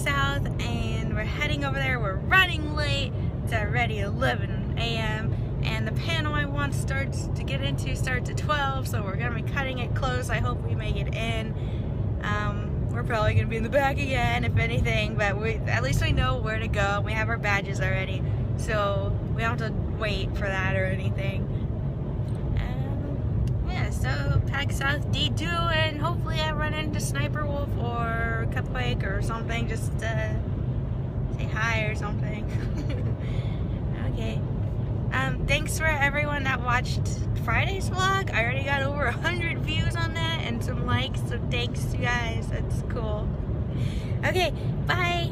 South, and we're heading over there. We're running late. It's already 11 a.m. and the panel I want starts to get into starts at 12, so we're gonna be cutting it close. I hope we make it in. We're probably gonna be in the back again, if anything, but at least we know where to go. We have our badges already, so we don't have to wait for that or anything. Yeah, so PAX South D2, and hopefully I run into Sniper Wolf or Cupquake or something, just say hi or something. Okay. Thanks for everyone that watched Friday's vlog. I already got over 100 views on that and some likes, so thanks you guys. That's cool. Okay, bye.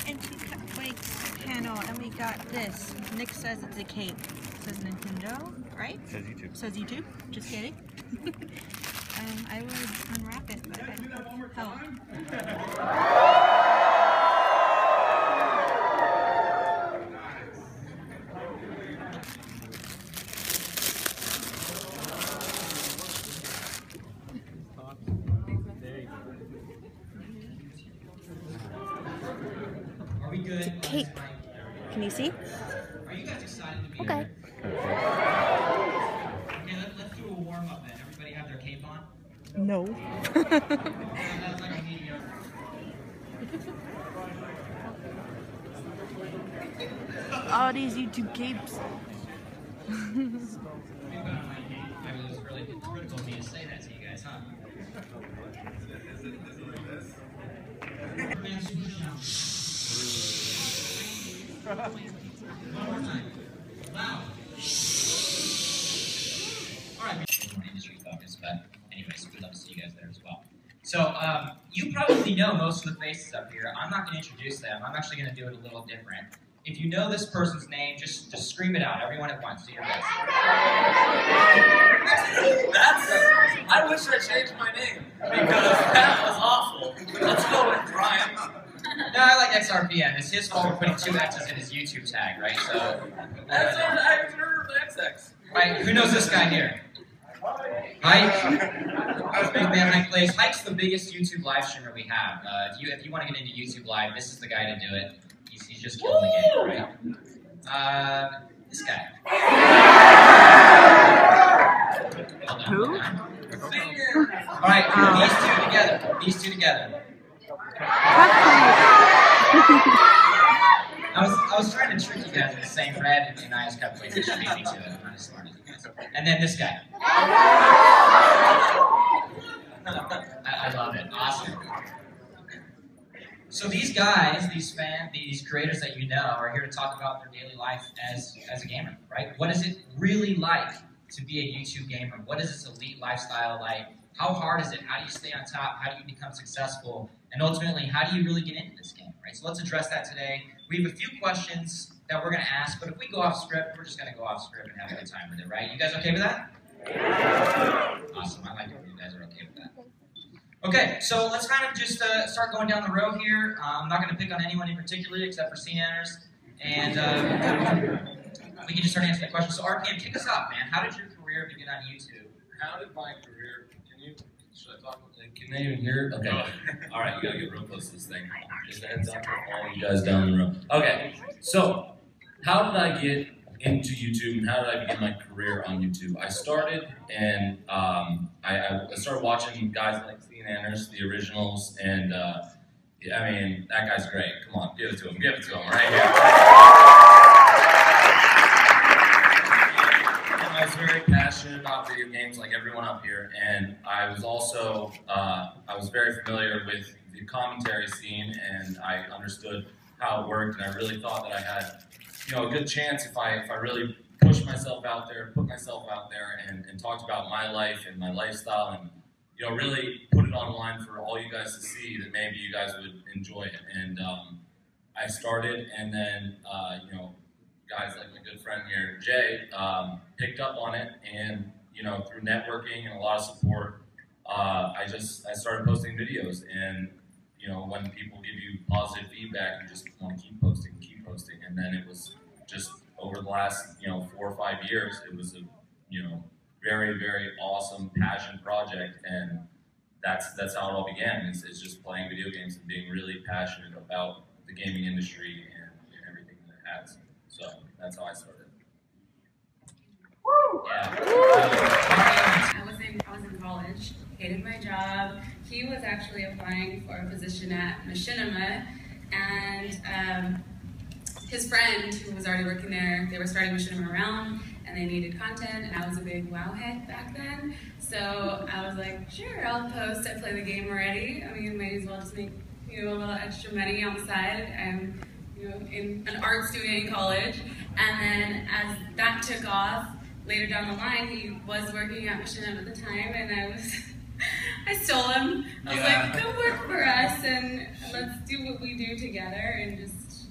Into Cupquake's panel, and we got this. Nick says it's a cake. It says Nintendo, right? It says YouTube. Says YouTube. Just kidding. I would unwrap it, but I don't have help. It's a cape. Can you see? Are you guys excited to be okay. here? Okay, let's do a warm-up then. Everybody have their cape on? No. All these YouTube capes. I mean, it was really critical of me to say that to you guys, huh? One more time. Loud. Alright, more industry focus, but anyways, we'd love to see you guys there as well. So, you probably know most of the faces up here. I'm not going to introduce them. I'm actually going to do it a little different. If you know this person's name, just scream it out, everyone at once. Do your best. I wish I changed my name, because that was awful. Let's go with Brian. No, I like xRpM. It's his fault for putting 2 X's in his YouTube tag, right? So, I haven't heard of XX. right, who knows this guy here? Hike. Big man HikePlays. Hike's the biggest YouTube live streamer we have. If you want to get into YouTube Live, this is the guy to do it. He's just killing the game, right? This guy. Well done, Who? well done. All right, these two together. I was trying to trick you guys into saying red and IHasCupquake, which beat me to it. I'm not as smart as you guys. And then this guy. I love it. Awesome. So these guys, these creators that you know, are here to talk about their daily life as a gamer, right? What is it really like to be a YouTube gamer? What is this elite lifestyle like? How hard is it? How do you stay on top? How do you become successful? And ultimately, how do you really get into this game, right? So let's address that today. We have a few questions that we're going to ask, but if we go off script, we're just going to go off script and have a good time with it, right? You guys okay with that? Awesome. I like it when you guys are okay with that. Okay, so let's kind of just start going down the road here. I'm not going to pick on anyone in particular except for SeaNanners, and we can just start answering the questions. So RPM, kick us off, man. How did your career begin on YouTube? How did my career continue? Should I talk with them? Can they even hear it? Okay. All right, you gotta get real close to this thing. Just a heads up for all you guys down the road. Okay, so how did I get into YouTube and how did I begin my career on YouTube? I started and I started watching guys like SeaNanners, the originals, and I mean, that guy's great. Come on, give it to him right here. I was very passionate about video games like everyone up here, and I was also, I was very familiar with the commentary scene, and I understood how it worked, and I really thought that I had, a good chance if I really pushed myself out there, put myself out there, and talked about my life and my lifestyle, and really put it online for all you guys to see, that maybe you guys would enjoy it. And I started, and then guys like my good friend here, Jay, picked up on it, and through networking and a lot of support, I started posting videos, and when people give you positive feedback, you just want to keep posting, and then it was just over the last 4 or 5 years, it was a very, very awesome passion project, and that's how it all began. It's just playing video games and being really passionate about the gaming industry and everything that it has. So that's how I started. Yeah. I was in college, hated my job. He was actually applying for a position at Machinima, and his friend who was already working there, they were starting Machinima Realm, and they needed content, and I was a big WoW head back then. So I was like, sure, I'll post. I play the game already. I mean, might as well just make a little extra money on the side. I'm in an art student in college, and then as that took off, later down the line, he was working at Machinima at the time, and I stole him. I was like, come work for us, and let's do what we do together, and just,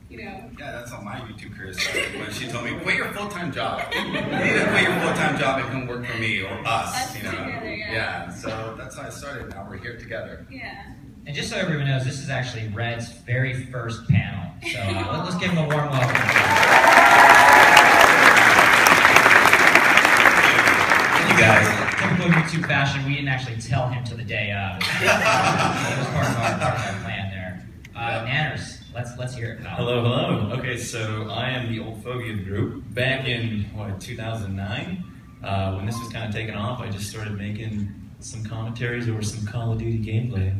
Yeah, that's how my YouTube career started, when she told me, quit your full-time job. You need to quit your full-time job and come work for me, or us, Together, Yeah, so that's how I started. Now we're here together. Yeah. And just so everyone knows, this is actually Red's very first panel. So let's give him a warm welcome. You guys. Typical YouTube fashion, we didn't actually tell him till the day of. It was part of our plan there. Nanners, let's hear it, pal. Hello. Okay, so I am the old fogey of the group. Back in, 2009, when this was kind of taking off, I just started making some commentaries over some Call of Duty gameplay.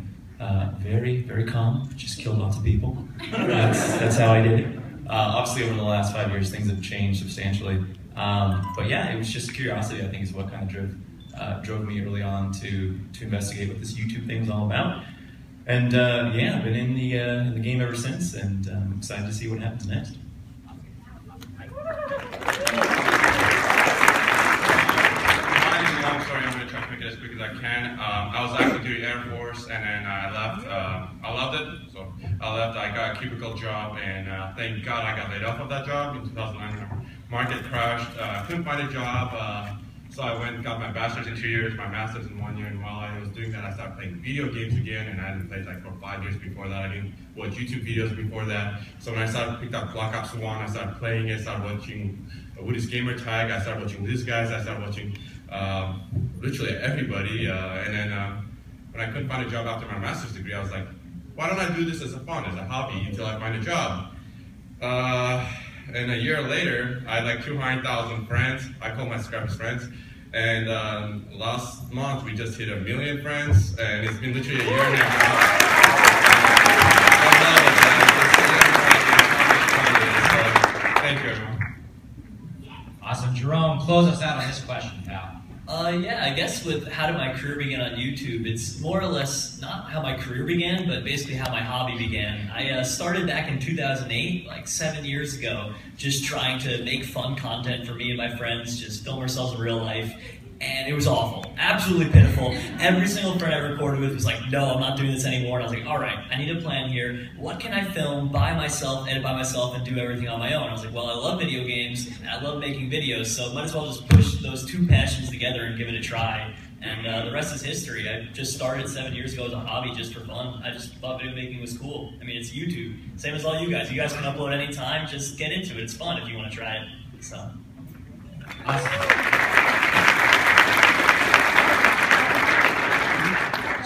Very, very calm, just killed lots of people. That's how I did it. Obviously, over the last 5 years, things have changed substantially. But yeah, it was just curiosity, I think, is what kind of drove me early on to investigate what this YouTube thing is all about. And yeah, I've been in the game ever since, and I'm excited to see what happens next. Long story, I'm going to try to make it as quick as I can. I was active duty Air Force, and then I left. I loved it, so I left. I got a cubicle job, and thank God I got laid off of that job in 2009. Market crashed. Couldn't find a job, so I went and got my bachelor's in 2 years, my master's in 1 year, and while I was doing that, I started playing video games again, and I hadn't played like for 5 years before that. I didn't watch YouTube videos before that. So when I picked up Black Ops 1, I started playing it, started watching Woody's Gamer Tag, I started watching these guys, I started watching literally everybody, and then when I couldn't find a job after my master's degree, I was like, why don't I do this as a fun, as a hobby, until I find a job? And a year later, I had like 200,000 friends. I call my Scraps friends. And last month, we just hit 1 million friends, and it's been literally a year and a half. Thank you, everyone. Awesome. Jerome, close us out on this question, pal. Yeah, I guess with how did my career begin on YouTube, it's more or less not how my career began, but basically how my hobby began. I started back in 2008, like 7 years ago, just trying to make fun content for me and my friends, just film ourselves in real life, and it was awful, absolutely pitiful. Every single friend I recorded with was like, no, I'm not doing this anymore, and I was like, all right, I need a plan here. What can I film by myself, edit by myself, and do everything on my own? I was like, well, I love video games, and I love making videos, so might as well just push those two passions together and give it a try. And the rest is history. I just started 7 years ago as a hobby just for fun. I just thought video making was cool. I mean, it's YouTube. Same as all you guys. You guys can upload anytime. Just get into it. It's fun if you want to try it. So. Awesome.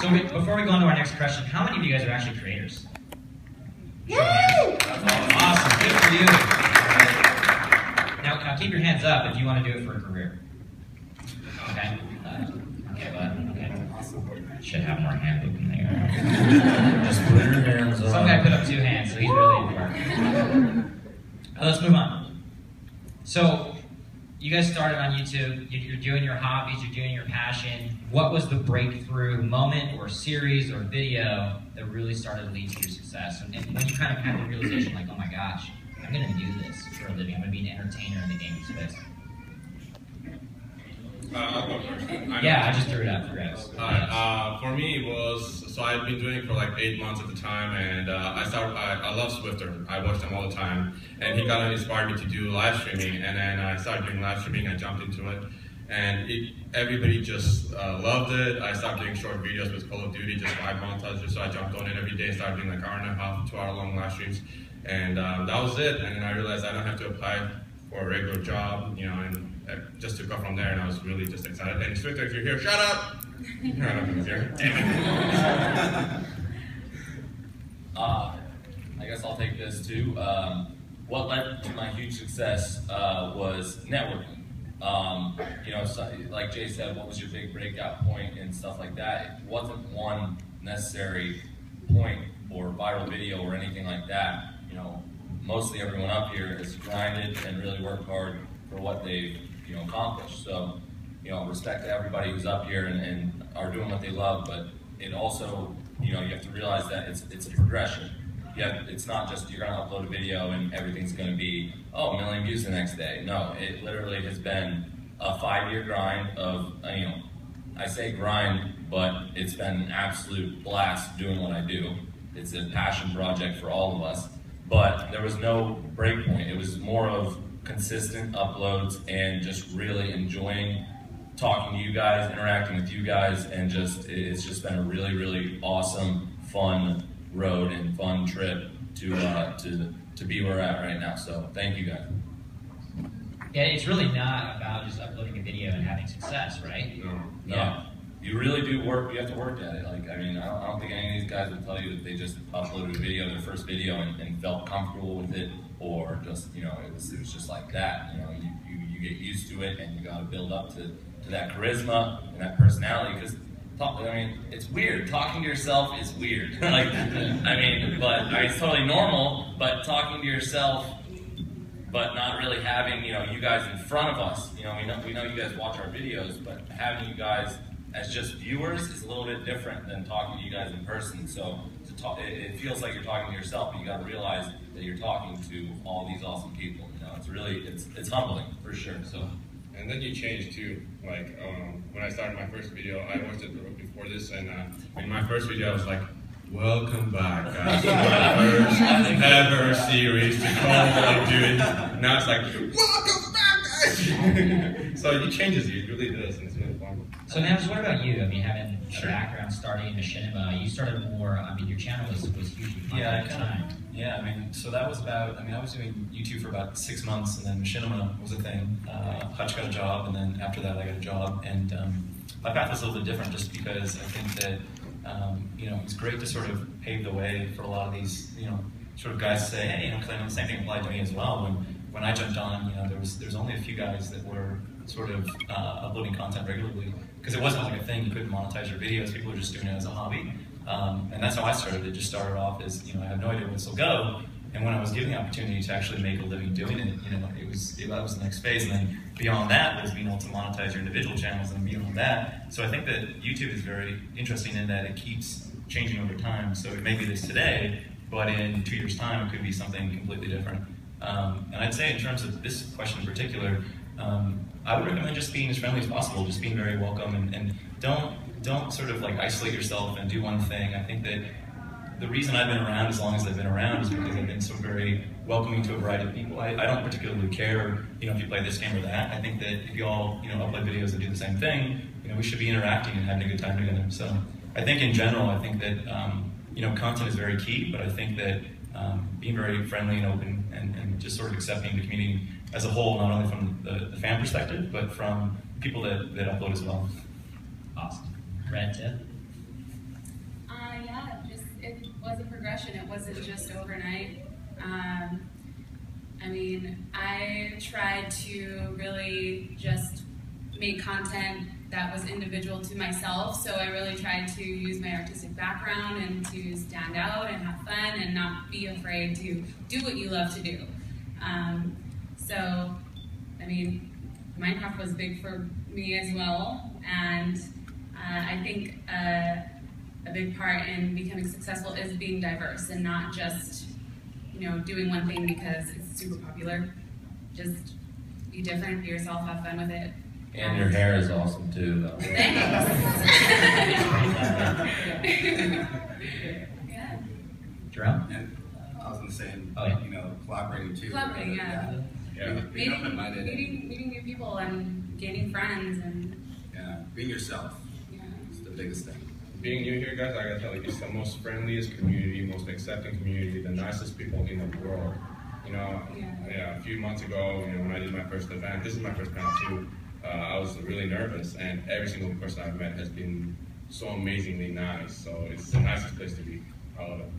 So before we go on to our next question, how many of you guys are actually creators? Woo! Awesome. Good for you. Now keep your hands up if you want to do it for a career. Okay. Okay, bud. Okay. Should have more hand movement there. Just put your hands up. Some guy put up 2 hands, so he's really important. Let's move on. So, you guys started on YouTube. You're doing your hobbies. You're doing your passion. What was the breakthrough moment or series or video that really started to lead to your success? And when you kind of had the realization, like, oh my gosh, I'm going to do this for a living. I'm going to be an entertainer in the gaming space. I'll go first. Yeah, I just threw it out for grabs. For me, it was, so I'd been doing it for like 8 months at the time, and I love Swifter. I watched him all the time, and he kind of inspired me to do live streaming, and then I started doing live streaming, I jumped into it, and everybody just loved it. I started doing short videos with Call of Duty, just live montages, so I jumped on it every day, started doing like hour and a half, 2 hour long live streams, and that was it, and then I realized I don't have to apply for a regular job, you know, and just took off from there, and I was really just excited. And Swifter, if you're here, shut up! You're not here. I guess I'll take this too. What led to my huge success was networking. You know, so, like Jay said, what was your big breakout point and stuff like that? It wasn't one necessary point or viral video or anything like that. You know, mostly everyone up here has grinded and really worked hard for what they've, you know, accomplished. So, you know, respect to everybody who's up here and are doing what they love, but it also, you know, you have to realize that it's a progression. It's not just you're going to upload a video and everything's going to be, oh, 1 million views the next day. No, it literally has been a 5-year grind of, you know, I say grind, but it's been an absolute blast doing what I do. It's a passion project for all of us, but there was no break point. It was more of consistent uploads and just really enjoying talking to you guys, interacting with you guys, and just it's just been a really, really awesome, fun road and fun trip to be where we're at right now. So thank you guys. Yeah, it's really not about just uploading a video and having success, right? No. Yeah. You really do work, you have to work at it. Like, I mean, I don't think any of these guys would tell you that they just uploaded a video, their first video, and felt comfortable with it, or just, you know, it was just like that. You know, you get used to it, and you got to build up to that charisma and that personality, because I mean, it's weird. Talking to yourself is weird. Like, I mean, it's totally normal, but talking to yourself, but not really having, you know, you guys in front of us. You know, we know you guys watch our videos, but having you guys as just viewers is a little bit different than talking to you guys in person. So it feels like you're talking to yourself, but you got to realize that you're talking to all these awesome people. You know, it's really, it's humbling for sure. So. And then you change too. Like when I started my first video, I watched it before this, and in my first video I was like, "Welcome back, guys, to my first ever series to Call of Duty." Now it's like, "Welcome back, guys." So it changes you, it really does, and it's really fun. So Nams, what about you? I mean, having a background starting in Machinima, you started more. I mean, your channel was hugely popular at the time. Yeah, I mean, so that was about, I mean, I was doing YouTube for about 6 months, and then Machinima was a thing. Hutch got a job, and then after that I got a job, and my path was a little bit different just because I think that, you know, it's great to sort of pave the way for a lot of these, you know, sort of guys to say, hey, you know, because I know the same thing applied to me as well. When I jumped on, you know, there's only a few guys that were sort of uploading content regularly, because it wasn't like a thing, you couldn't monetize your videos, people were just doing it as a hobby. And that's how I started. It just started off as, you know, I have no idea where this will go. And when I was given the opportunity to actually make a living doing it, you know, that was the next phase. And then beyond that was being able to monetize your individual channels and beyond that. So I think that YouTube is very interesting in that it keeps changing over time. So it may be this today, but in 2 years' time, it could be something completely different. And I'd say in terms of this question in particular, I would recommend just being as friendly as possible, just being very welcome, and don't sort of like isolate yourself and do one thing. I think that the reason I've been around as long as I've been around is because I've been so very welcoming to a variety of people. I don't particularly care, you know, if you play this game or that. I think that if you all, you know, upload videos that do the same thing, you know, we should be interacting and having a good time together. So I think in general, I think that, you know, content is very key, but I think that being very friendly and open and just sort of accepting the community as a whole, not only from the fan perspective, but from people that upload as well. Awesome. Red tip? Yeah, it was a progression. It wasn't just overnight. I mean, I tried to really just make content that was individual to myself, so I really tried to use my artistic background and to stand out and have fun and not be afraid to do what you love to do. So, I mean, Minecraft was big for me as well, and I think a big part in becoming successful is being diverse and not just, you know, doing one thing because it's super popular. Just be different, be yourself, have fun with it. And your hair is awesome too, though. Thanks. Jerome? And I was gonna say, Oh, yeah. you know, collaborating too. Collaborating, yeah. Being open-minded. Meeting new people and gaining friends and Yeah, being yourself. yeah. Is the biggest thing. Being new here, guys, I gotta tell you, it's the most friendliest community, most accepting community, the nicest people in the world. You know, a few months ago, you know, when I did my first event, this is my first panel too, I was really nervous, and every single person I've met has been so amazingly nice. So it's the nicest place to be. I love it.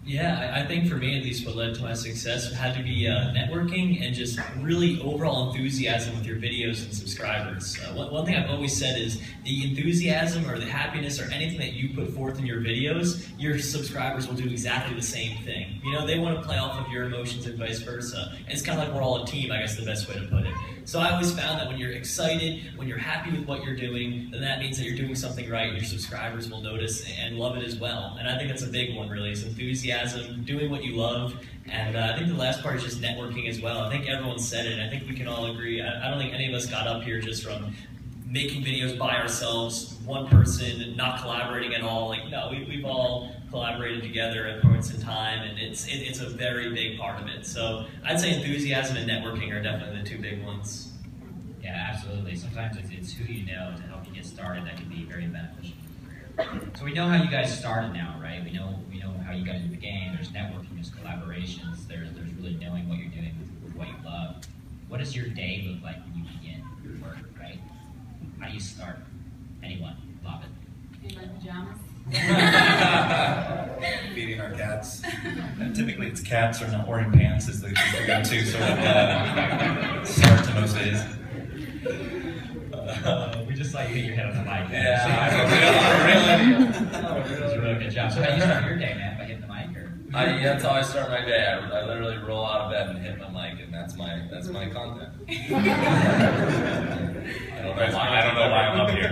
Yeah, I think for me at least what led to my success had to be networking and just really overall enthusiasm with your videos and subscribers. One thing I've always said is the enthusiasm or the happiness or anything that you put forth in your videos, your subscribers will do exactly the same thing. You know, they want to play off of your emotions and vice versa. It's kind of like we're all a team, I guess the best way to put it. So I always found that when you're excited, when you're happy with what you're doing, then that means that you're doing something right and your subscribers will notice and love it as well. And I think that's a big one really, is enthusiasm, doing what you love. And I think the last part is just networking as well. I think everyone said it, and I think we can all agree. I don't think any of us got up here just from making videos by ourselves, one person, not collaborating at all. Like, no, we've all collaborated together at points in time, and it's a very big part of it. So I'd say enthusiasm and networking are definitely the two big ones. Yeah, absolutely. Sometimes it's who you know to help you get started that can be very beneficial. So we know how you guys started now, right? We know how you got into the game. There's networking, there's collaborations, there's really knowing what you're doing with what you love. What does your day look like when you begin your work, right? How do you start? Anyone? Love it. In my pajamas. Feeding our cats. Typically it's cats or not wearing pants is the go-to sort of start to most days. We just like hit your head on the mic. Yeah, That was a really good job. So how do you start your day, man? By hitting the mic, or? That's how I start my day. I literally roll out of bed and hit my mic, and that's my content. I don't know why I'm up here.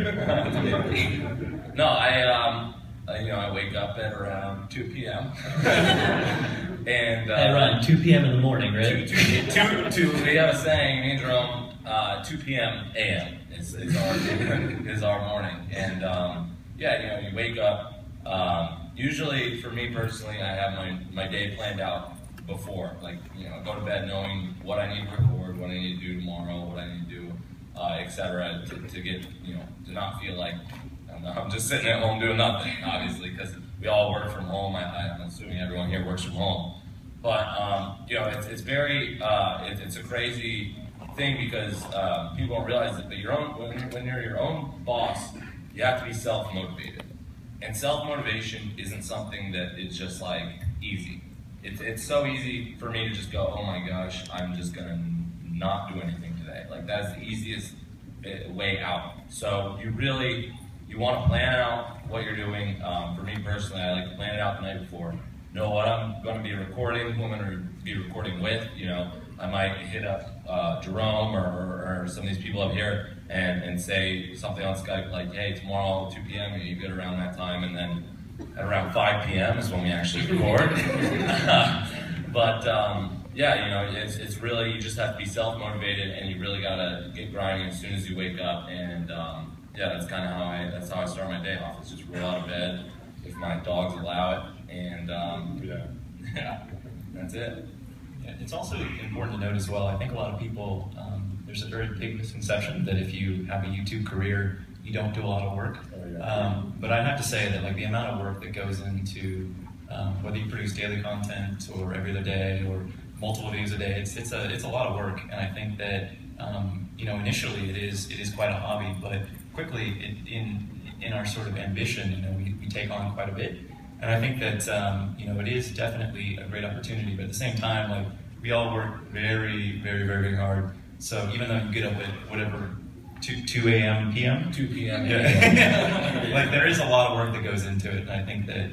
No, I wake up at around 2 p.m. and Around 2 p.m. in the morning, right? We have a saying, me and Jerome, 2 p.m. a.m. is our morning, and you wake up. Usually, for me personally, I have my day planned out before. Like, I go to bed knowing what I need to record, what I need to do tomorrow, what I need to do, etc. To get, to not feel like I'm just sitting at home doing nothing. Obviously, because we all work from home. I'm assuming everyone here works from home. But it's very it's a crazy thing because people don't realize that when you're your own boss, you have to be self-motivated. And self-motivation isn't something that is just like easy. It's so easy for me to just go, oh my gosh, I'm just gonna not do anything today. Like, that's the easiest way out. So you want to plan out what you're doing. For me personally, I like to plan it out the night before. Know what I'm going to be recording, who I'm going to be recording with. I might hit up Jerome or some of these people up here and say something on Skype like, hey, tomorrow 2 p.m. you get around that time, and then at around 5 p.m. is when we actually record. But it's really, you just have to be self-motivated, and you really got to get grinding as soon as you wake up. And that's kind of how I start my day off. It's just roll out of bed if my dogs allow it, and that's it. Yeah, it's also important to note as well, I think a lot of people, there's a very big misconception that if you have a YouTube career, you don't do a lot of work. But I'd have to say that the amount of work that goes into whether you produce daily content or every other day or multiple videos a day, it's a lot of work. And I think that initially it is quite a hobby, but quickly in our sort of ambition, we take on quite a bit. And I think that it is definitely a great opportunity, but at the same time, we all work very, very, very, very hard. So even though you get up at whatever 2 a.m. p.m. 2 p.m. Yeah. There is a lot of work that goes into it, and I think that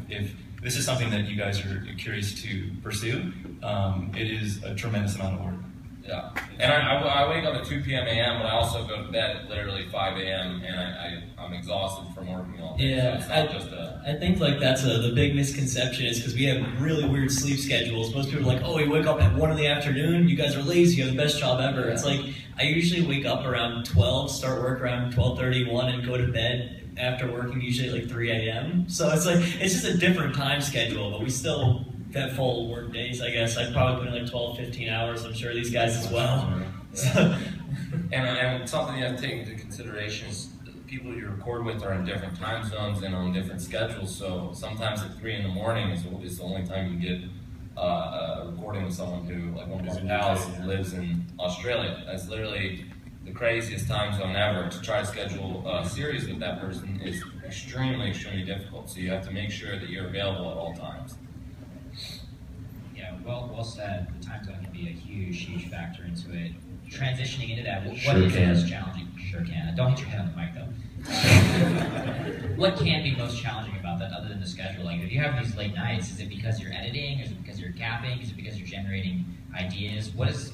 if this is something that you guys are curious to pursue, it is a tremendous amount of work. Yeah, and I wake up at 2 p.m. a.m., but I also go to bed at literally 5 a.m. and I'm exhausted from working all day. Yeah, so it's not just I think like that's the big misconception is because we have really weird sleep schedules. Most people are like, oh, we wake up at 1 in the afternoon. You guys are lazy. You have the best job ever. It's like I usually wake up around 12, start work around 12:31, and go to bed after working usually at like 3 a.m. So it's like it's just a different time schedule, but we still got full work days. I guess I'd probably put in like 12, 15 hours. I'm sure these guys as well. So. And something you have to take into consideration is the people you record with are in different time zones and on different schedules. So sometimes at 3 in the morning is the only time you get a recording with someone who, like one of our pals, lives in Australia. That's literally the craziest time zone ever. To try to schedule a series with that person is extremely, extremely difficult. So you have to make sure that you're available at all times. Yeah, well said. The time zone can be a huge factor into it. Transitioning into that, what Sure is can. most challenging? Sure can. Don't hit your head on the mic though. What can be most challenging about that other than the schedule? Like, if you have these late nights, is it because you're editing? Is it because you're capping? Is it because you're generating ideas? What's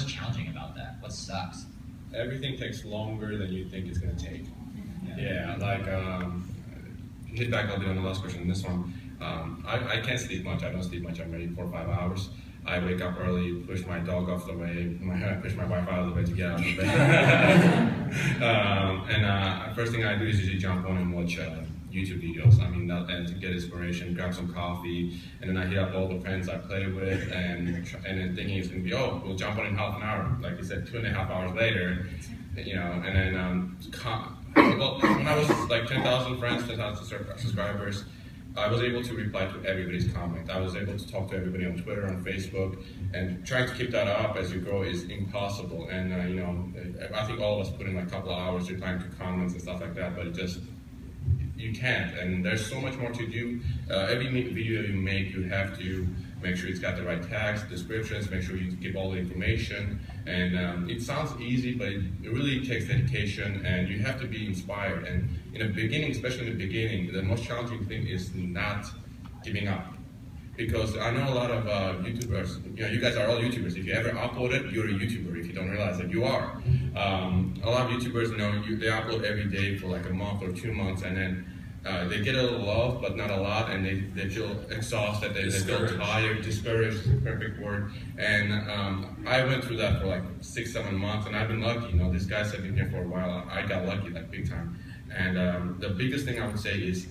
challenging about that? What sucks? Everything takes longer than you think it's going to take. Yeah, like, hit back a bit on the last question, this one. I can't sleep much. I don't sleep much. I'm maybe 4 or 5 hours. I wake up early, push my dog off the way, push my wife out of the way to get out of the bed. First thing I do is usually jump on and watch YouTube videos. I mean, and to get inspiration, grab some coffee, and then I hit up all the friends I play with, and then thinking it's gonna be, oh, we'll jump on in half an hour. Like you said, 2.5 hours later, you know, and then when I was like 10,000 friends, 10,000 subscribers, I was able to reply to everybody's comment. I was able to talk to everybody on Twitter, on Facebook, and trying to keep that up as you grow is impossible. And you know, I think all of us put in like a couple of hours replying to comments and stuff like that, but it just, you can't. And there's so much more to do. Every video you make, you have to make sure it's got the right tags, descriptions, make sure you give all the information. And it sounds easy, but it really takes dedication, and you have to be inspired. And in the beginning, especially in the beginning, the most challenging thing is not giving up. Because I know a lot of YouTubers, you know, you guys are all YouTubers. If you ever upload it, you're a YouTuber. If you don't realize that, you are. A lot of YouTubers, you know, they upload every day for like a month or 2 months, and then they get a little love, but not a lot, and they feel exhausted, they feel tired, discouraged is the perfect word. And I went through that for like 6-7 months, and I've been lucky. You know, these guys have been here for a while. I got lucky, like big time. And the biggest thing I would say is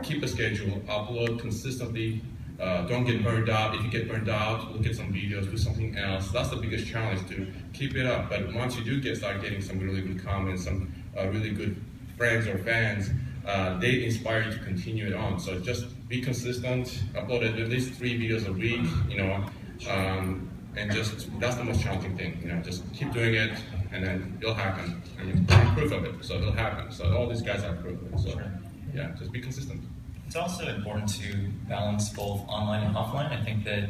keep a schedule, upload consistently. Don't get burned out. If you get burned out, look at some videos, do something else. That's the biggest challenge, to keep it up. But once you do start getting some really good comments, some really good friends or fans, they inspire you to continue it on. So just be consistent, upload at least 3 videos a week, you know, and just, that's the most challenging thing, you know, just keep doing it, and then it'll happen. I mean, I'm proof of it, so it'll happen. So all these guys have proof of it, so yeah, just be consistent. It's also important to balance both online and offline. I think that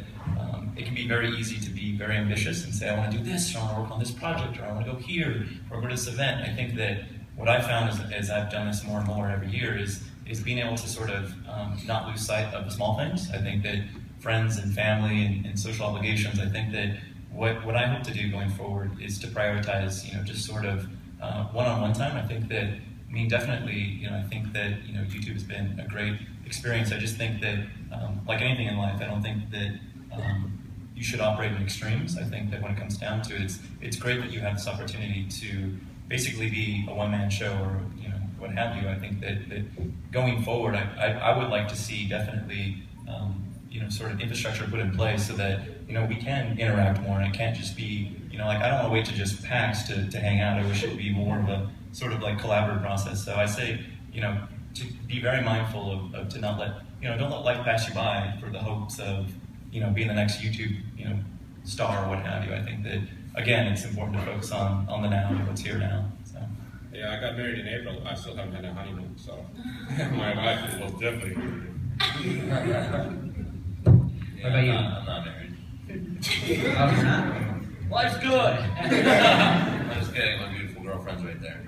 it can be very easy to be very ambitious and say, I want to do this, or I want to work on this project, or I want to go here, or go to this event. I think that what I found as I've done this more and more every year is being able to sort of not lose sight of the small things. I think that friends and family and social obligations, I think that what I hope to do going forward is to prioritize, you know, just sort of one-on-one time. I think that, I mean, definitely, you know, I think that, you know, YouTube has been a great experience. I just think that, like anything in life, I don't think that you should operate in extremes. I think that when it comes down to it, it's great that you have this opportunity to basically be a one-man show, or, you know, what have you. I think that going forward, I would like to see definitely, you know, sort of infrastructure put in place so that, you know, we can interact more, and it can't just be, you know, like, I don't want to wait to just PAX to hang out. I wish it would be more of a sort of like collaborative process. So I say, you know, to be very mindful of to not let, you know, don't let life pass you by for the hopes of, you know, being the next YouTube, you know, star or what have you. I think that, again, it's important to focus on the now and what's here now. So. Yeah, I got married in April. I still haven't had a honeymoon, so my wife was definitely. What about you? I'm not married. Oh, you're not? Life's good. I'm just kidding. My beautiful girlfriend's right there.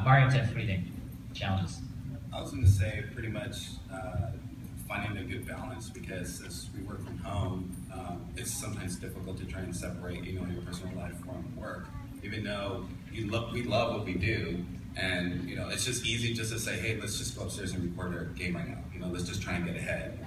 Mario, Tiff, what do you think? Challenges? I was going to say pretty much finding a good balance, because as we work from home, it's sometimes difficult to try and separate, your personal life from work, even though we love what we do, and it's just easy just to say, hey, let's just go upstairs and record our game right now. Let's just try and get ahead.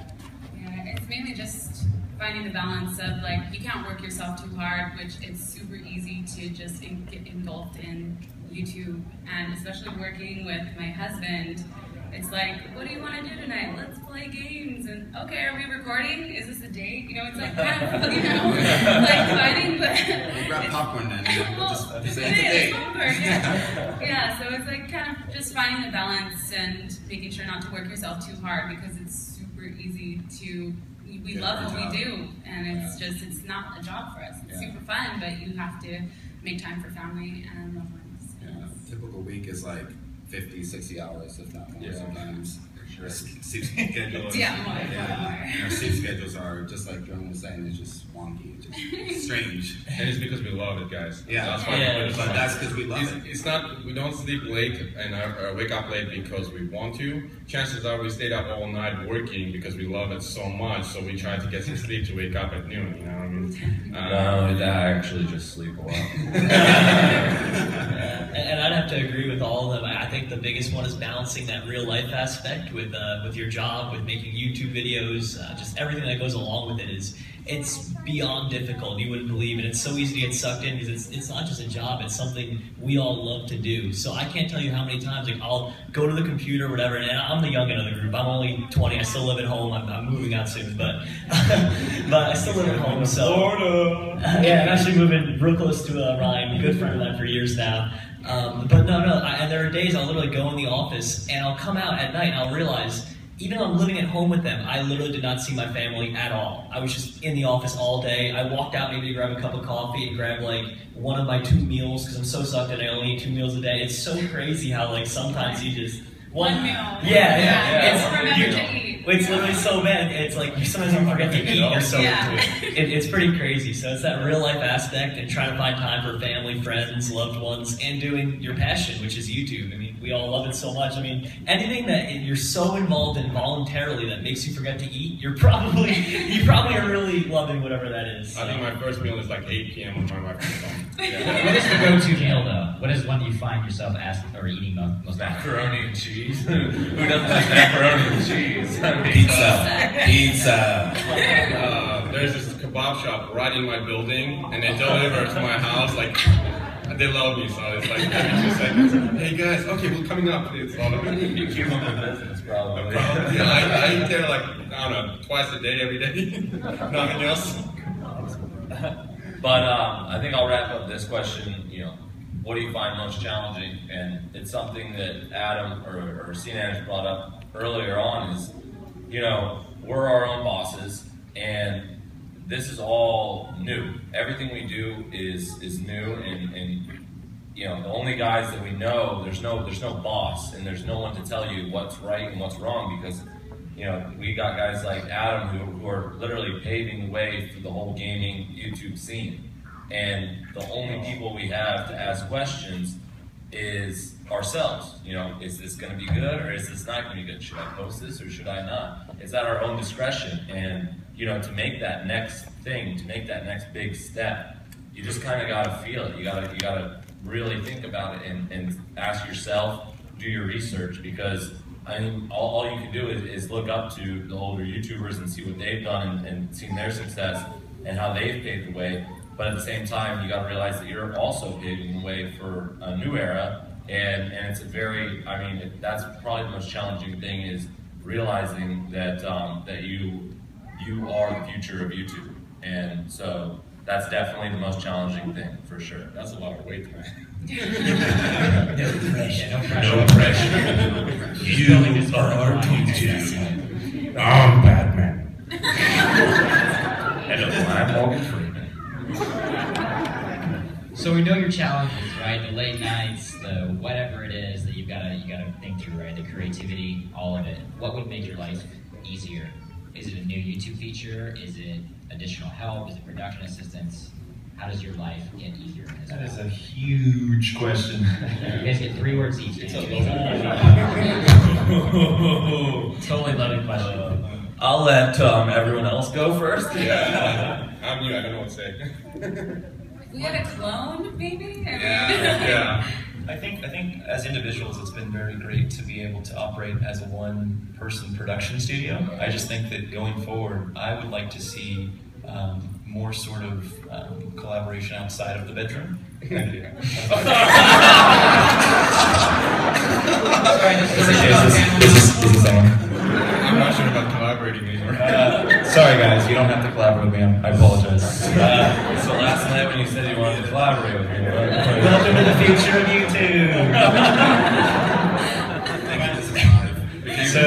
Yeah, it's mainly just finding the balance of you can't work yourself too hard, which it's super easy to just get engulfed in YouTube, and especially working with my husband. It's what do you want to do tonight? Let's play games. And okay, are we recording? Is this a date? It's kind of, fighting, but we'll grab popcorn then. We'll just say it's a date. Yeah, so it's kind of just finding the balance and making sure not to work yourself too hard, because it's super easy to, we love what we do, and it's not a job for us. It's super fun, but you have to make time for family and loved ones. Yeah, a typical week is 50, 60 hours, if not more sometimes. Our sleep schedules, our sleep schedules are, just like Jerome was saying, it's just wonky, just strange. And it's because we love it, guys. Yeah, that's why. But that's because we love it. It's not, we don't sleep late and wake up late because we want to. Chances are we stayed up all night working because we love it so much, so we try to get some sleep to wake up at noon, you know what I mean? No, I actually just sleep a lot. And I'd have to agree with all of them. I think the biggest one is balancing that real life aspect with your job, with making YouTube videos, just everything that goes along with it it's beyond difficult. You wouldn't believe it. It's so easy to get sucked in because it's not just a job. It's something we all love to do. So I can't tell you how many times I'll go to the computer or whatever, and I'm the youngin' of the group. I'm only 20. I still live at home. I'm moving out soon, but I still live at home. So Florida. Yeah, I'm actually moving real close to Ryan, a good friend of mine for years now. But no, and there are days I'll literally go in the office and I'll come out at night and I'll realize, even though I'm living at home with them, I literally did not see my family at all. I was just in the office all day. I walked out maybe to grab a cup of coffee and grab one of my 2 meals because I'm so sucked in. I only eat 2 meals a day. It's so crazy how sometimes you just one meal. Yeah. It's literally so bad. It's you sometimes you forget to eat. You're so into it. It's pretty crazy. So it's that real life aspect and trying to find time for family, friends, loved ones, and doing your passion, which is YouTube. I mean, we all love it so much. I mean, anything that you're so involved in voluntarily that makes you forget to eat, you probably are really loving whatever that is. I think my first meal is 8 p.m. on my microphone. What is the go-to meal though? What is one you find yourself asking or eating most? Macaroni and cheese. Who doesn't like macaroni and cheese? Pizza. There's this kebab shop right in my building, and they deliver to my house. They love me, so it's every 2 seconds. Hey guys, okay, we're coming up. It's all of it. You keep up with business, probably. Yeah, I eat there I don't know, twice a day, every day. Nothing else. But I think I'll wrap up this question. What do you find most challenging? And it's something that Adam or SeaNanners brought up earlier on is, we're our own bosses, and this is all new. Everything we do is new, and the only guys that we know, there's no boss, and there's no one to tell you what's right and what's wrong, because we got guys like Adam who are literally paving the way for the whole gaming YouTube scene. And the only people we have to ask questions is ourselves. Is this going to be good or is this not going to be good? Should I post this or should I not? It's at our own discretion. And to make that next thing, to make that next big step, you just kind of got to feel it. You got to really think about it and ask yourself, do your research, because all you can do is look up to the older YouTubers and see what they've done and seen their success and how they've paved the way. But at the same time, you got to realize that you're also paving the way for a new era, and it's that's probably the most challenging thing, is realizing that that you are the future of YouTube, and so that's definitely the most challenging thing for sure. That's a lot of weight, man. No pressure. No pressure. You are YouTube. I'm Batman. And I'm Morgan Freeman. So we know your challenges, right? The late nights, the whatever it is that you gotta think through, right? The creativity, all of it. What would make your life easier? Is it a new YouTube feature? Is it additional help? Is it production assistance? How does your life get easier? That is a huge question. You guys get 3 words each. It's a loaded question. Totally loaded question. I'll let everyone else go first. Yeah, I'm new. I don't know what to say. If we had a clone, maybe. Yeah. I think as individuals, it's been very great to be able to operate as a one-person production studio. I just think that going forward, I would like to see more sort of collaboration outside of the bedroom. Thank you. Is this on? I'm not sure about collaborating anymore. Sorry guys, you don't have to collaborate with me. I apologize. So last night when you said you wanted to collaborate with me, welcome to the future of YouTube. So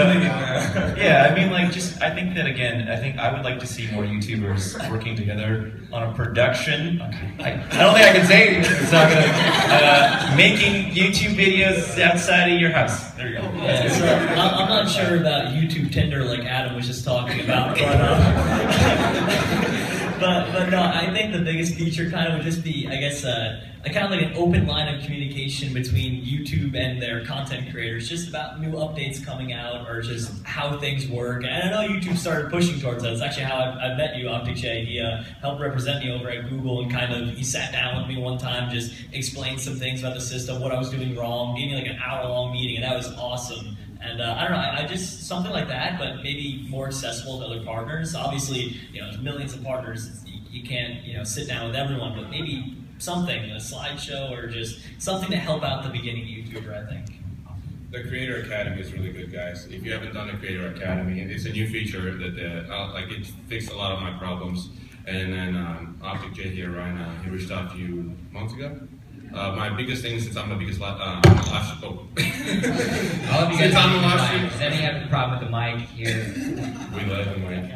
yeah, I mean, like, just I think that again, I would like to see more YouTubers working together on a production. I don't think I can say it. It's not gonna making YouTube videos outside of your house. There you go. Yeah, so I'm not sure about YouTube Tinder like Adam was just talking about, but no, I think the biggest feature kind of would just be, I guess, kind of like an open line of communication between YouTube and their content creators, just about new updates coming out or just how things work. And I know YouTube started pushing towards that. It's actually how I met you, OpticJ. He helped represent me over at Google, and kind of he sat down with me one time, just explained some things about the system, what I was doing wrong, gave me like an hour-long meeting, and that was awesome. And I don't know, I just, something like that, but maybe more accessible to other partners. Obviously, there's millions of partners. You can't, sit down with everyone, but maybe something, a slideshow or just something to help out the beginning YouTuber, I think. The Creator Academy is really good, guys. If you haven't done the Creator Academy, it's a new feature that it fixed a lot of my problems. And then OpticJ here, Ryan, he reached out to you months ago. My biggest thing, since I'm the biggest live All of you guys does any have a problem with the mic here? We love the mic.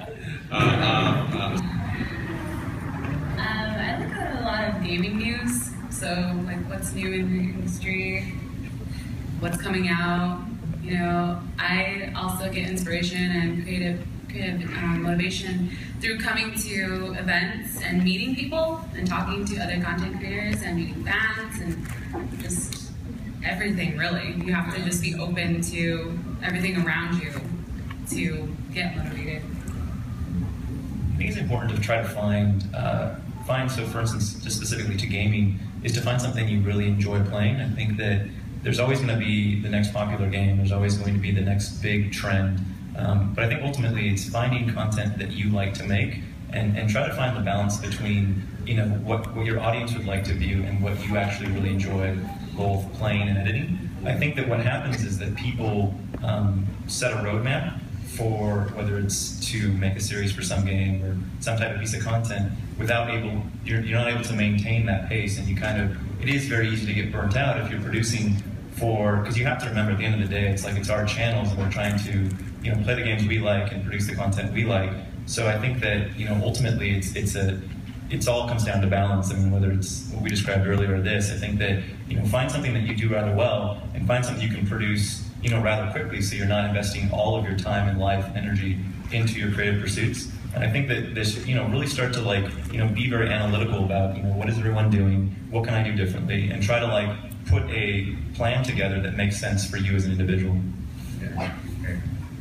I look at a lot of gaming news, so like what's new in the industry, what's coming out. I also get inspiration and creative motivation through coming to events and meeting people and talking to other content creators and meeting fans and just everything, really. You have to just be open to everything around you to get motivated. I think it's important to try to find, so for instance, just specifically to gaming, is to find something you really enjoy playing. I think that there's always going to be the next popular game, there's always going to be the next big trend, but I think ultimately it's finding content that you like to make and try to find the balance between what your audience would like to view and what you actually really enjoy both playing and editing. I think that what happens is that people set a roadmap for whether it's to make a series for some game or some type of piece of content you're not able to maintain that pace, and it is very easy to get burnt out if you're producing because you have to remember at the end of the day, it's our channels and we're trying to play the games we like and produce the content we like. So I think that ultimately it all comes down to balance. I mean, whether it's what we described earlier or this, I think that find something that you do rather well and find something you can produce rather quickly, so you're not investing all of your time and life and energy into your creative pursuits. And I think that this really start to be very analytical about what is everyone doing, what can I do differently, and try to put a plan together that makes sense for you as an individual.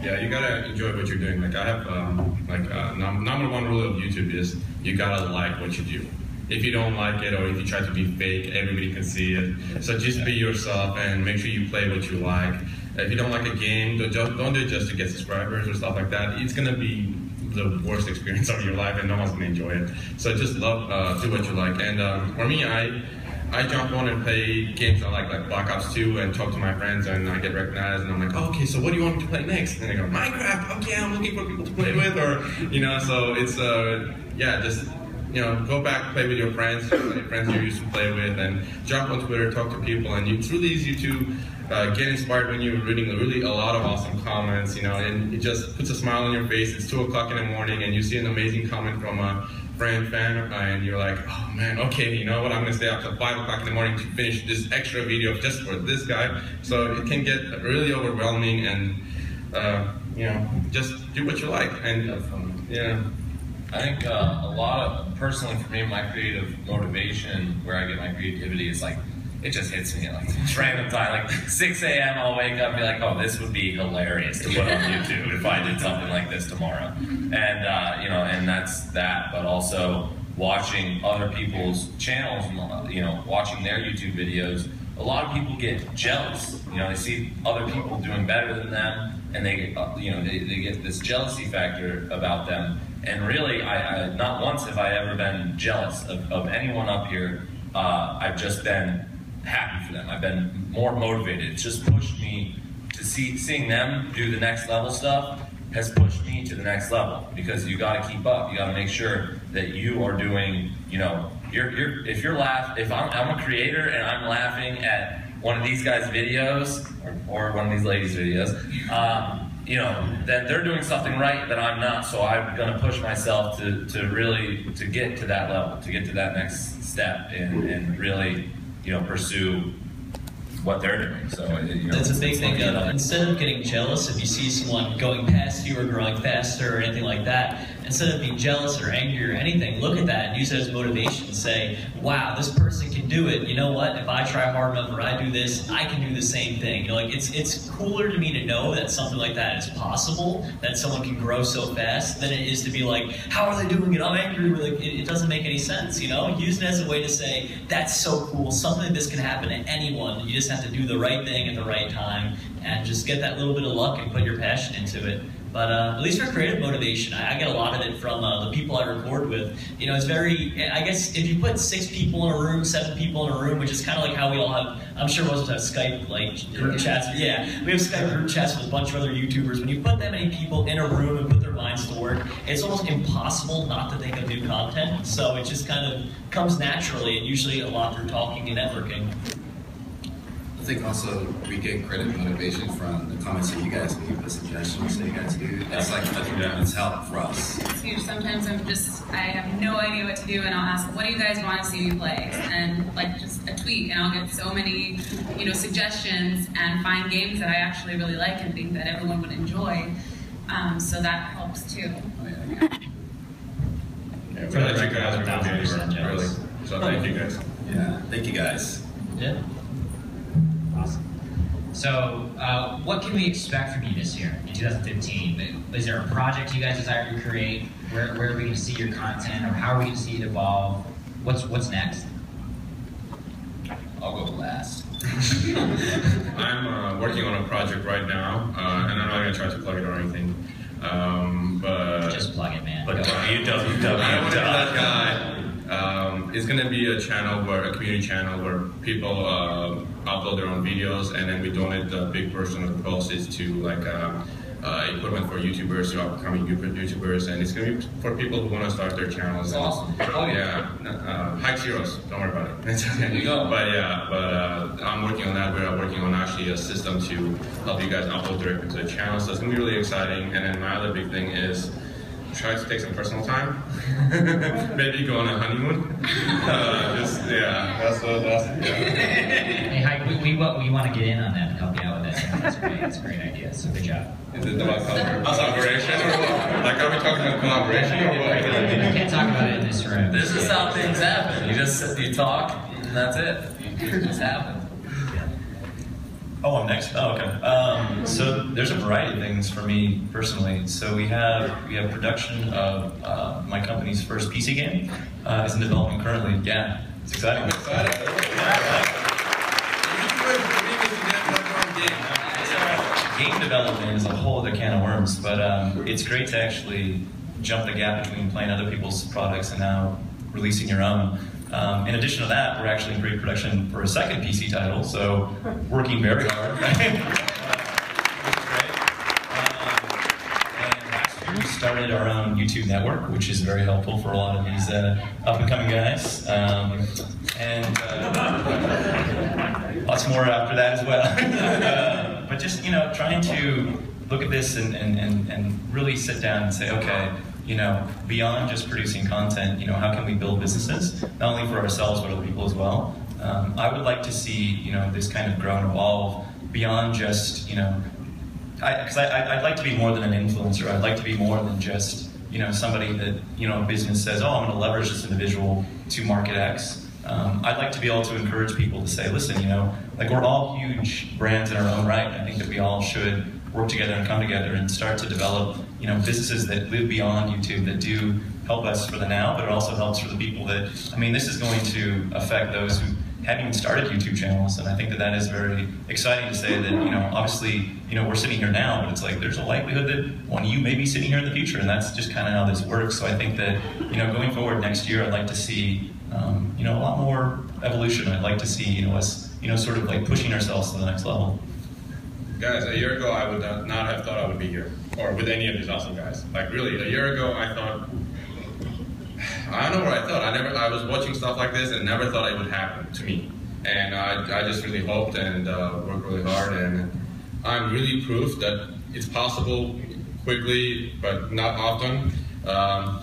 Yeah, you gotta enjoy what you're doing. Like I have number one rule of YouTube is you gotta like what you do. If you don't like it or if you try to be fake, everybody can see it. So just be yourself and make sure you play what you like. If you don't like a game, don't do it just to get subscribers or stuff like that. It's gonna be the worst experience of your life and no one's gonna enjoy it. So just do what you like. And for me, I jump on and play games like Black Ops 2 and talk to my friends and I get recognized and I'm like, oh, okay, so what do you want me to play next? And they go, Minecraft, okay, I'm looking for people to play with, or, so it's, just, go back, play with your friends you used to play with, and jump on Twitter, talk to people, and it's really easy to get inspired when you're reading a lot of awesome comments, and it just puts a smile on your face. It's 2 o'clock in the morning and you see an amazing comment from a fan, and you're like, oh man, okay, you know what, I'm gonna stay up till 5 o'clock in the morning to finish this extra video just for this guy. So it can get really overwhelming, and just do what you like and have fun. Yeah. I think a lot of, personally for me, my creative motivation, where I get my creativity is it just hits me like this random time, like 6 a.m. I'll wake up and be like, oh, this would be hilarious to put on YouTube if I did something like this tomorrow. And you know, and that's that. But also watching other people's channels, you know, watching their YouTube videos. A lot of people get jealous. You know, they see other people doing better than them, and they get, you know, they get this jealousy factor about them. And really, I not once have I ever been jealous of anyone up here. I've just been happy for them. I've been more motivated. It's just pushed me to seeing them do the next level stuff has pushed me to the next level, because you got to keep up. You got to make sure that you are doing, you know, if I'm a creator and I'm laughing at one of these guys' videos or one of these ladies' videos, you know, then they're doing something right that I'm not. So I'm going to push myself to really get to that level, to get to that next step, and really, you know, pursue what they're doing. So you know, that's a big thing. Instead of getting jealous if you see someone going past you or growing faster or anything like that, instead of being jealous or angry or anything, look at that and use it as motivation. Say, wow, this person can do it. You know what? If I try hard enough or I do this, I can do the same thing. You know, like it's cooler to me to know that something like that is possible, that someone can grow so fast, than it is to be like, how are they doing it? I'm angry. Like, it doesn't make any sense. You know, use it as a way to say, that's so cool. Something like this can happen to anyone. You just have to do the right thing at the right time and just get that little bit of luck and put your passion into it. But at least for creative motivation, I get a lot of it from the people I record with. You know, it's very, I guess if you put 6 people in a room, 7 people in a room, which is kind of like how we all have, I'm sure most of us have Skype like group chats. Yeah, we have Skype group chats with a bunch of other YouTubers. When you put that many people in a room and put their minds to work, it's almost impossible not to think of new content. So it just kind of comes naturally, and usually a lot through talking and networking. I think also we get credit motivation from the comments that you guys leave, the suggestions that you guys do. It's like a tremendous help for us. It's huge. Sometimes I have no idea what to do, and I'll ask, what do you guys want to see me play? And like just a tweet, and I'll get so many, you know, suggestions and find games that I actually really like and think that everyone would enjoy. So that helps too. Oh, yeah. Yeah, we let you guys are really. So thank you guys. Yeah, thank you guys. Yeah. Awesome. So, what can we expect from you this year in 2015? Is there a project you guys desire to create? Where are we going to see your content, or how are we going to see it evolve? What's next? I'll go last. I'm working on a project right now, and I'm not going to try to plug it or anything. But just plug it, man. But that guy. It's going to be a channel a community channel where people upload their own videos, and then we donate the big portion of the proceeds to like equipment for YouTubers, upcoming YouTubers, and it's going to be for people who want to start their channels. That's awesome. Oh yeah, Hike Heroes. Don't worry about it. It's okay. There you go. But yeah, I'm working on that. We're working on actually a system to help you guys upload directly to the channel. So it's going to be really exciting. And then my other big thing is try to take some personal time. Maybe go on a honeymoon. That's yeah. Hey, Hike, we want to get in on that and help you out with that. That's great. That's a great idea. So good job. Is it about collaboration or what? Like, are we talking about collaboration or what? We can't talk about it in this room. This is how things happen. You talk, and that's it. It just happens. Oh, I'm next. Oh, okay. So there's a variety of things for me personally. So we have production of my company's first PC game. It's in development currently. Yeah, it's exciting. Game development is a whole other can of worms, but it's great to actually jump the gap between playing other people's products and now releasing your own. In addition to that, we're actually in pre-production for a second PC title, so working very hard. And last year we started our own YouTube network, which is very helpful for a lot of these up-and-coming guys. And lots more after that as well. But just, trying to look at this and really sit down and say, okay, beyond just producing content, how can we build businesses, not only for ourselves, but other people as well? I would like to see, this kind of grow and evolve beyond just, because I'd like to be more than an influencer. I'd like to be more than just, somebody that, a business says, oh, I'm going to leverage this individual to market X. I'd like to be able to encourage people to say, listen, you know, like we're all huge brands in our own right. I think that we all should work together and come together and start to develop, you know, businesses that live beyond YouTube, that do help us for the now, but it also helps for the people that, I mean, this is going to affect those who haven't even started YouTube channels, and I think that that is very exciting to say that, you know, obviously, you know, we're sitting here now, but it's like there's a likelihood that one of you may be sitting here in the future, and that's just kind of how this works. So I think that, you know, going forward next year, I'd like to see, you know, a lot more evolution. I'd like to see, you know, us, you know, sort of like pushing ourselves to the next level. Guys, a year ago, I would not have thought I would be here, or with any of these awesome guys. Like really, a year ago, I thought, I don't know what I thought. I was watching stuff like this and never thought it would happen to me. And I just really hoped and worked really hard, and I'm really proof that it's possible quickly, but not often.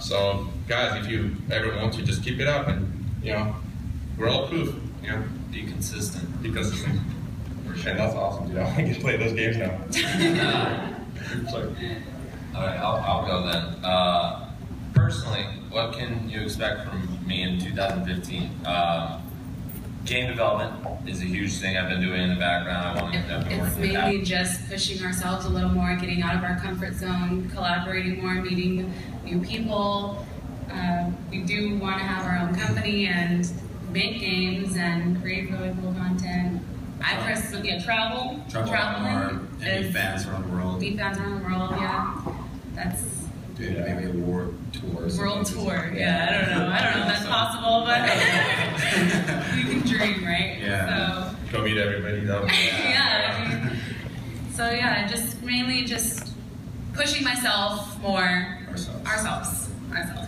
So guys, if you ever want to, just keep it up, and you know, we're all proof. You know, Be consistent. be consistent. And that's awesome, dude. I want to get to play those games now. All right, I'll go then. Personally, what can you expect from me in 2015? Game development is a huge thing I've been doing in the background. It's mainly just pushing ourselves a little more, getting out of our comfort zone, collaborating more, meeting new people. We do want to have our own company and make games and create really cool content. I personally, traveling and meet fans around the world. Meet fans around the world, yeah. That's maybe a world tour. World tour, yeah. I don't know if that's possible, but you can dream, right? Yeah. So, go meet everybody though. yeah. So yeah, just mainly just pushing myself more. Ourselves.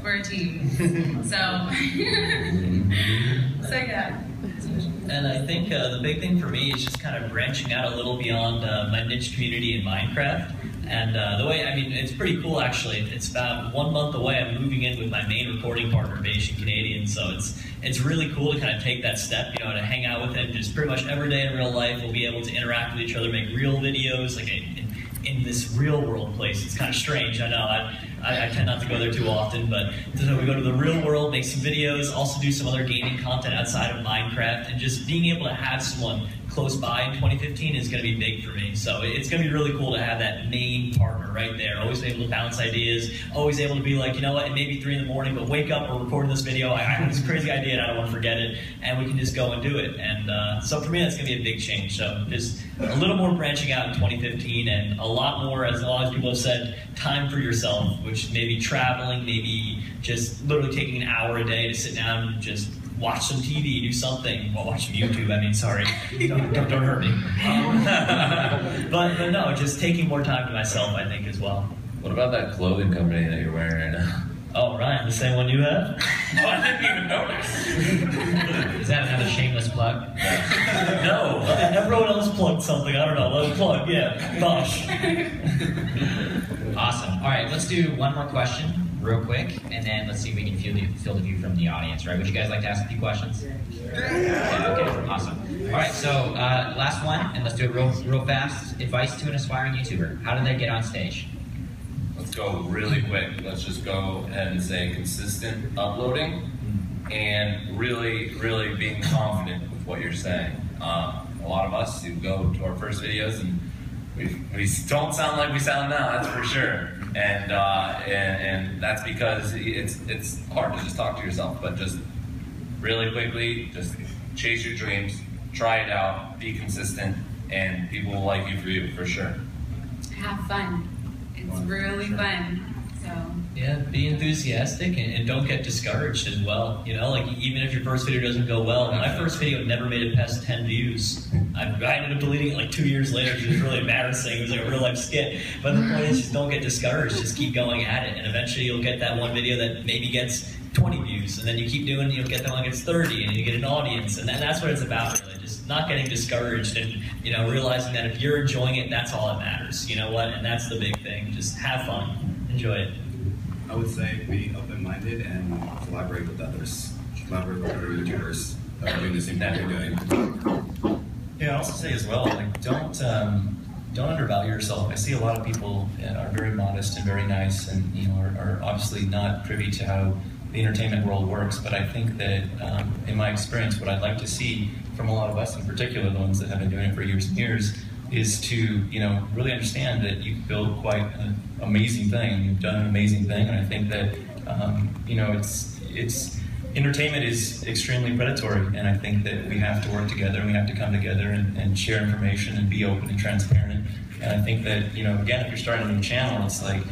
We're a team. So yeah. And I think the big thing for me is just kind of branching out a little beyond my niche community in Minecraft. And the way, I mean, it's pretty cool actually. It's about 1 month away. I'm moving in with my main recording partner, Asian Canadian. So it's really cool to kind of take that step, you know, to hang out with him just pretty much every day in real life. We'll be able to interact with each other, make real videos, like in this real world place. It's kind of strange, I know. I tend not to go there too often, but so we go to the real world, make some videos, also do some other gaming content outside of Minecraft, and just being able to have someone close by in 2015 is going to be big for me. So it's going to be really cool to have that main partner right there, always able to bounce ideas, always able to be like, you know what, it may be 3 in the morning, but wake up, we're recording this video, I have this crazy idea and I don't want to forget it, and we can just go and do it. And so for me, that's going to be a big change. So just a little more branching out in 2015, and a lot more, as a lot of people have said, time for yourself, which may be traveling, maybe just literally taking an hour a day to sit down and just watch some TV, do something. Well, watch some YouTube, I mean, sorry. Don't hurt me. But no, just taking more time to myself, I think, as well. What about that clothing company that you're wearing right now? Oh, Ryan, the same one you have? Oh, I didn't even notice. Is that another shameless plug? No, everyone else plugged something. I don't know. Let them plug. Yeah, gosh. Awesome. All right, let's do one more question real quick, and then let's see if we can field the view from the audience, right? Would you guys like to ask a few questions? Yeah, okay, awesome. All right, so last one, and let's do it real fast. Advice to an aspiring YouTuber. How do they get on stage? Let's go really quick. Let's just go ahead and say consistent uploading and really, really being confident with what you're saying. A lot of us who go to our first videos and we don't sound like we sound now, that's for sure. And that's because it's hard to just talk to yourself, but just really quickly, just chase your dreams, try it out, be consistent, and people will like you for sure. Have fun. It's really fun. So yeah, be enthusiastic and don't get discouraged as well. You know, like even if your first video doesn't go well, my first video never made it past 10 views. I ended up deleting it like 2 years later because it was really embarrassing. It was like a real life skit. But the point is, just don't get discouraged. Just keep going at it, and eventually you'll get that one video that maybe gets 20 views, and then you keep doing, you'll get that one that gets 30, and you get an audience, and that's what it's about, really. Just not getting discouraged, and you know, realizing that if you're enjoying it, that's all that matters. You know what? And that's the big thing. Just have fun, enjoy it. I would say be open-minded and collaborate with others. Collaborate with other YouTubers that are doing the same thing you're doing. Yeah, I also say as well, like don't undervalue yourself. I see a lot of people are very modest and very nice, and you know are obviously not privy to how the entertainment world works, but I think that in my experience, what I'd like to see from a lot of us in particular, the ones that have been doing it for years and years, is to really understand that you can build quite an amazing thing. You've done an amazing thing, and I think that it's entertainment is extremely predatory, and I think that we have to work together, and we have to come together and share information and be open and transparent. And I think that again, if you're starting a new channel, it's like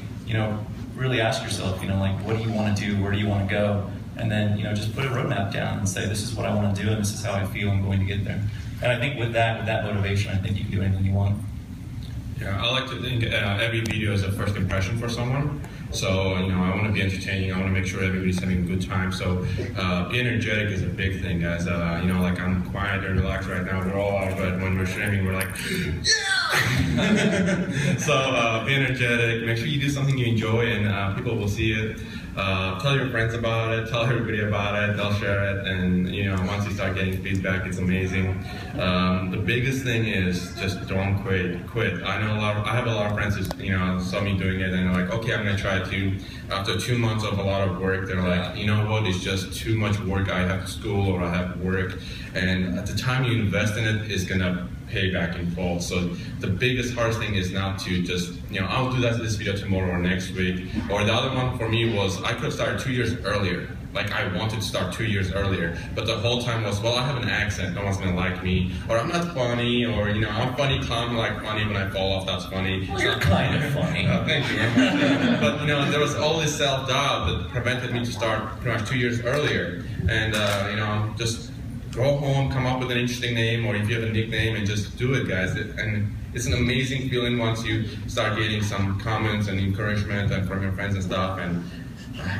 really ask yourself, like, what do you want to do? Where do you want to go? And then just put a roadmap down and say, this is what I want to do, and this is how I feel I'm going to get there. And I think with that motivation, I think you can do anything you want. Yeah, I like to think every video is a first impression for someone. So, I want to be entertaining. I want to make sure everybody's having a good time. So, being energetic is a big thing, guys. Like I'm quiet and relaxed right now. We're all out, but when we're streaming, we're like, yeah! So, be energetic. Make sure you do something you enjoy, and people will see it. Tell your friends about it. Tell everybody about it. They'll share it, and once you start getting feedback, it's amazing. The biggest thing is just don't quit. I know I have a lot of friends who saw me doing it, and they're like, okay, I'm gonna try it too. After 2 months of a lot of work, they're like, you know what? It's just too much work. I have school or I have work, and at the time you invest in it, it's gonna pay back in full. So the biggest hardest thing is not to just, I'll do this video tomorrow or next week. Or the other one for me was I could have started 2 years earlier. Like I wanted to start 2 years earlier, but the whole time was, well, I have an accent, no one's gonna like me, or I'm not funny, or I'm funny, clown like funny when I fall off, that's funny. Well, you're kind of funny. Thank you very much. But there was all this self-doubt that prevented me to start pretty much 2 years earlier. And just go home, come up with an interesting name, or if you have a nickname, and just do it, guys. And it's an amazing feeling once you start getting some comments and encouragement and from your friends and stuff. And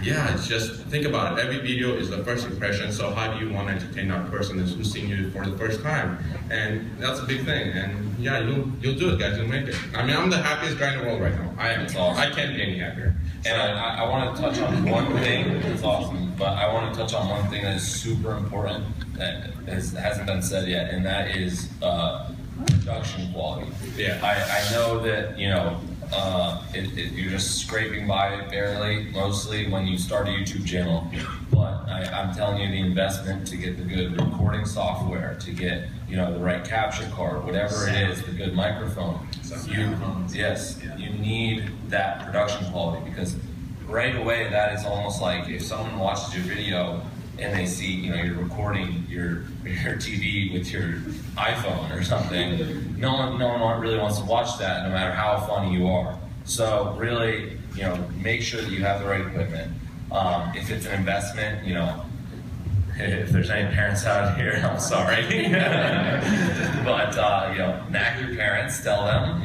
yeah, it's just, think about it. Every video is the first impression, so how do you want to entertain that person who's seeing you for the first time? And that's a big thing. And yeah, you'll do it, guys. You'll make it. I mean, I'm the happiest guy in the world right now. I am. Awesome. I can't be any happier. And I want to touch on one thing. It's awesome, but I want to touch on one thing that is super important that hasn't been said yet, and that is production quality. Yeah. I know that you're just scraping by it barely, mostly when you start a YouTube channel. But I'm telling you, the investment to get the good recording software, to get the right capture card, whatever it is, the good microphone. You need that production quality, because right away that is almost like if someone watches your video and they see you're recording your TV with your iPhone or something, no one really wants to watch that, no matter how funny you are. So really, make sure that you have the right equipment. If it's an investment, if there's any parents out here, I'm sorry. But nag your parents, tell them,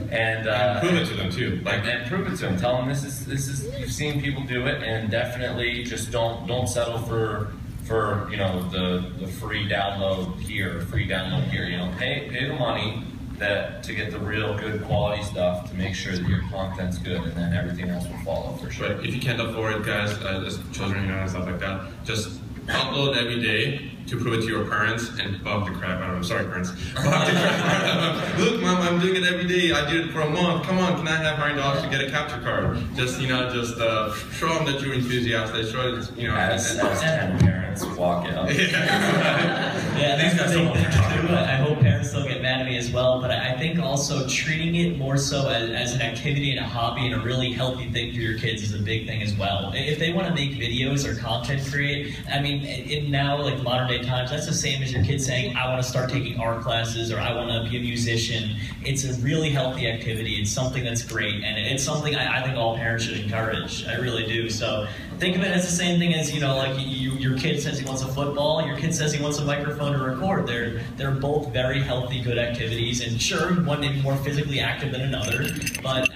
and prove it to them too. And prove it to them. Tell them this is you've seen people do it, and definitely just don't settle for the free download here, free download here. Pay the money to get the real good quality stuff, to make sure that your content's good, and then everything else will follow for sure. But if you can't afford it, guys, as children and stuff like that, just upload every day to prove it to your parents and bug the crap out of them. Sorry, parents. Bug the crap out of them. Look, Mom, I'm doing it every day. I did it for a month. Come on, can I have $100 to get a capture card? Just, show them that you're enthusiastic. Show it, As 10 parents walk out. Yeah, that's the thing too. I hope parents don't get mad at me as well, but I think also treating it more so as an activity and a hobby and a really healthy thing for your kids is a big thing as well. If they want to make videos or content create, I mean, in now, like modern day times, that's the same as your kid saying, I want to start taking art classes, or I want to be a musician. It's a really healthy activity. It's something that's great, and it's something I think all parents should encourage. I really do. So think of it as the same thing as, like your kid says he wants a football, your kid says he wants a microphone to record. They're both very healthy, good activities, and sure, one may be more physically active than another, but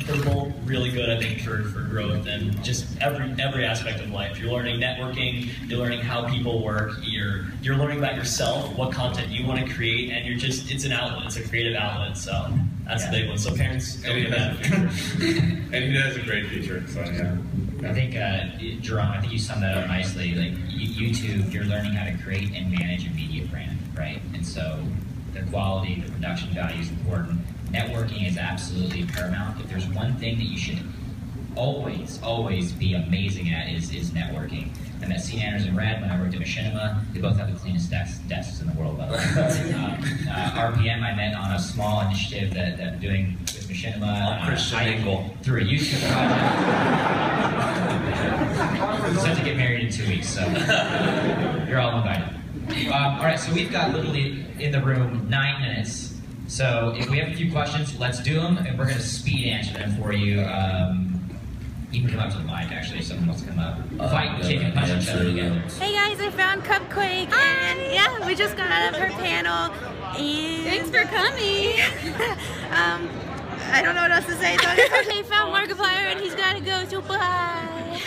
they're both really good, I think, for growth and just every aspect of life. You're learning networking, you're learning how people work, you're learning about yourself, what content you want to create, and it's an outlet, it's a creative outlet, so that's the big one. So parents, don't get mad. And he has a great future, so yeah. I think, Jerome, I think you summed that up nicely. Like YouTube, you're learning how to create and manage a media brand, right? And so the quality, the production value is important. Networking is absolutely paramount. If there's one thing that you should always be amazing at is networking. I met SeaNanners and Red when I worked at Machinima. They both have the cleanest desks in the world, by the way. RPM I met on a small initiative that I'm doing with Machinima. Christian Engel. Through a YouTube project. Set to get married in 2 weeks, so you're all invited. All right, so we've got literally in the room 9 minutes. So if we have a few questions, let's do them, and we're going to speed answer them for you. You can come up to the mic, actually, if someone wants to come up. Fight, kick, and punch each other again. Hey guys, I found Cupquake, and yeah, we just got out of her panel, and Thanks for coming. I don't know what else to say, so I found Markiplier, and he's got to go, so bye.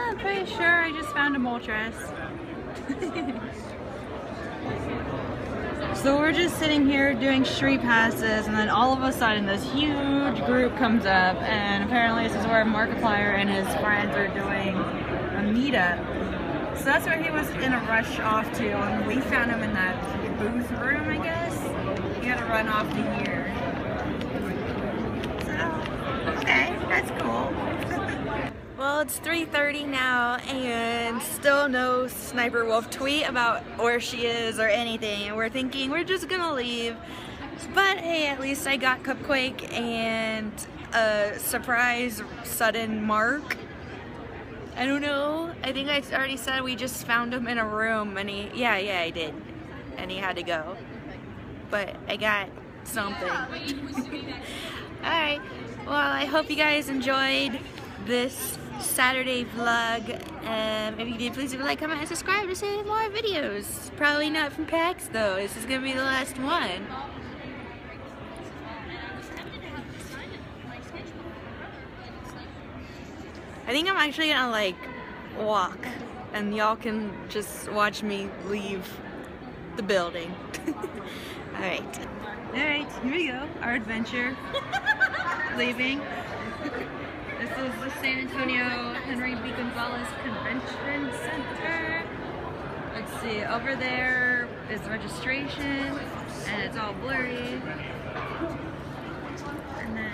I'm pretty sure I just found a Moltres. So we're just sitting here doing street passes, and then all of a sudden this huge group comes up, and apparently this is where Markiplier and his friends are doing a meetup. So that's where he was in a rush off to, and we found him in that booth room, I guess. He had to run off to here. So, okay, that's cool. Well, it's 3:30 now, and still no Sniper Wolf tweet about where she is or anything, and we're thinking we're just gonna leave. But hey, at least I got Cupquake and a surprise sudden mark. I don't know, I think I already said we just found him in a room, and yeah, I did, and he had to go. But I got something. Alright, well, I hope you guys enjoyed this Saturday vlog. If you did, please leave a like, comment, and subscribe to see more videos. Probably not from PAX though. This is gonna be the last one. I think I'm actually gonna like walk, and y'all can just watch me leave the building. Alright, here we go. Our adventure. Leaving. This is the San Antonio Henry B. Gonzalez Convention Center. Let's see, over there is registration, and it's all blurry. And then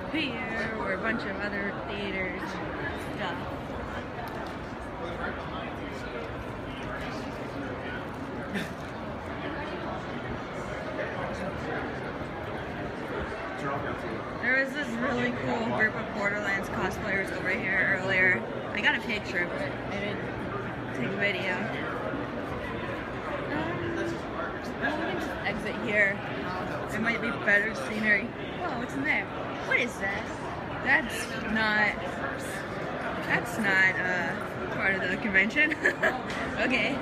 over here were a bunch of other theaters and stuff. There was this really cool group of Borderlands cosplayers over here earlier. I got a picture, but I didn't take a video. Let me just exit here. There might be better scenery. Whoa, what's in there? What is that? That's not part of the convention. Okay,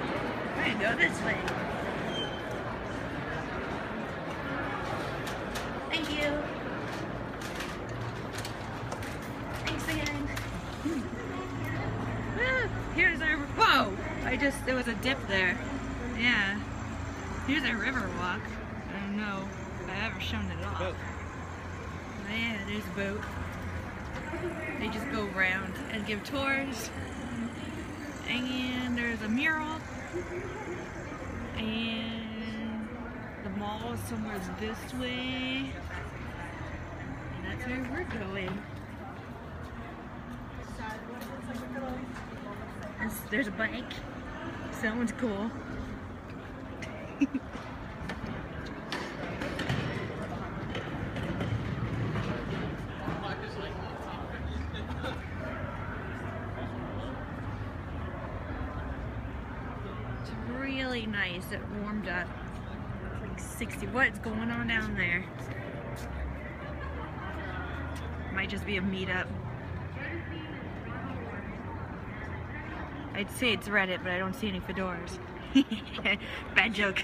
we're gonna go this way. Thank you. Thanks again. Here's our, whoa! There was a dip there. Yeah. Here's our river walk. I don't know if I've ever shown it off. But yeah, there's a boat. They just go around and give tours. And there's a mural. And the mall is somewhere this way. And that's where we're going. There's a bike. Sounds cool. It's really nice. It warmed up. It's like 60. What's going on down there? Might just be a meetup. I'd say it's Reddit, but I don't see any fedoras. Bad joke.